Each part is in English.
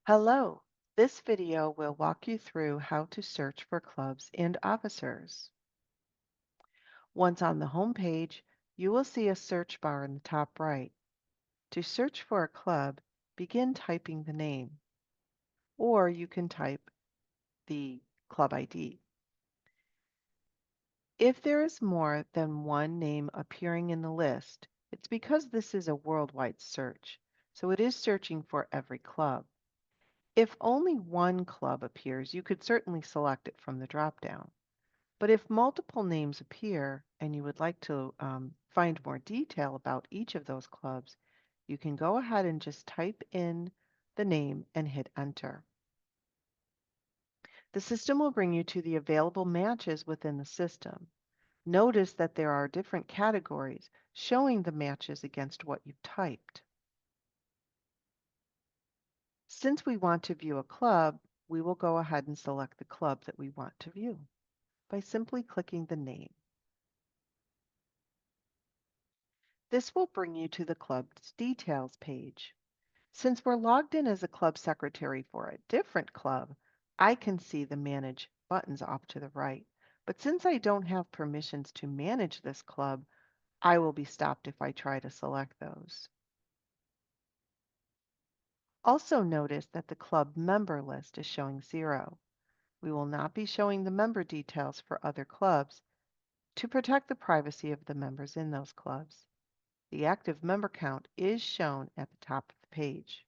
Hello, this video will walk you through how to search for clubs and officers. Once on the home page, you will see a search bar in the top right. To search for a club, begin typing the name, or you can type the club ID. If there is more than one name appearing in the list, it's because this is a worldwide search, so it is searching for every club. If only one club appears, you could certainly select it from the drop-down. But if multiple names appear and you would like to find more detail about each of those clubs, you can go ahead and just type in the name and hit enter. The system will bring you to the available matches within the system. Notice that there are different categories showing the matches against what you've typed. Since we want to view a club, we will go ahead and select the club that we want to view by simply clicking the name. This will bring you to the club's details page. Since we're logged in as a club secretary for a different club, I can see the Manage buttons off to the right. But since I don't have permissions to manage this club, I will be stopped if I try to select those. Also notice that the club member list is showing 0. We will not be showing the member details for other clubs to protect the privacy of the members in those clubs. The active member count is shown at the top of the page.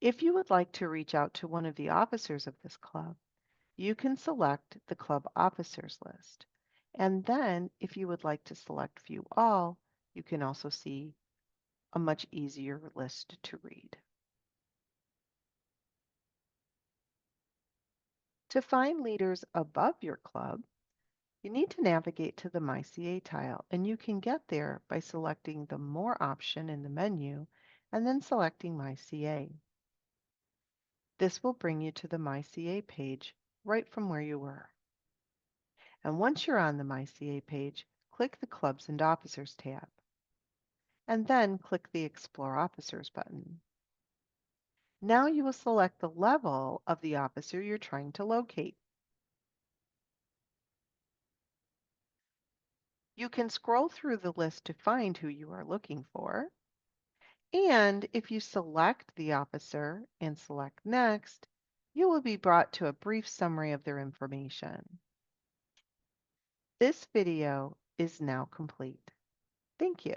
If you would like to reach out to one of the officers of this club, you can select the club officers list. And then if you would like to select view all, you can also see a much easier list to read. To find leaders above your club, you need to navigate to the MyCA tile, and you can get there by selecting the More option in the menu and then selecting MyCA. This will bring you to the MyCA page right from where you were. And once you're on the MyCA page, click the Clubs and Officers tab, and then click the Explore Officers button. Now you will select the level of the officer you're trying to locate. You can scroll through the list to find who you are looking for. And if you select the officer and select Next, you will be brought to a brief summary of their information. This video is now complete. Thank you.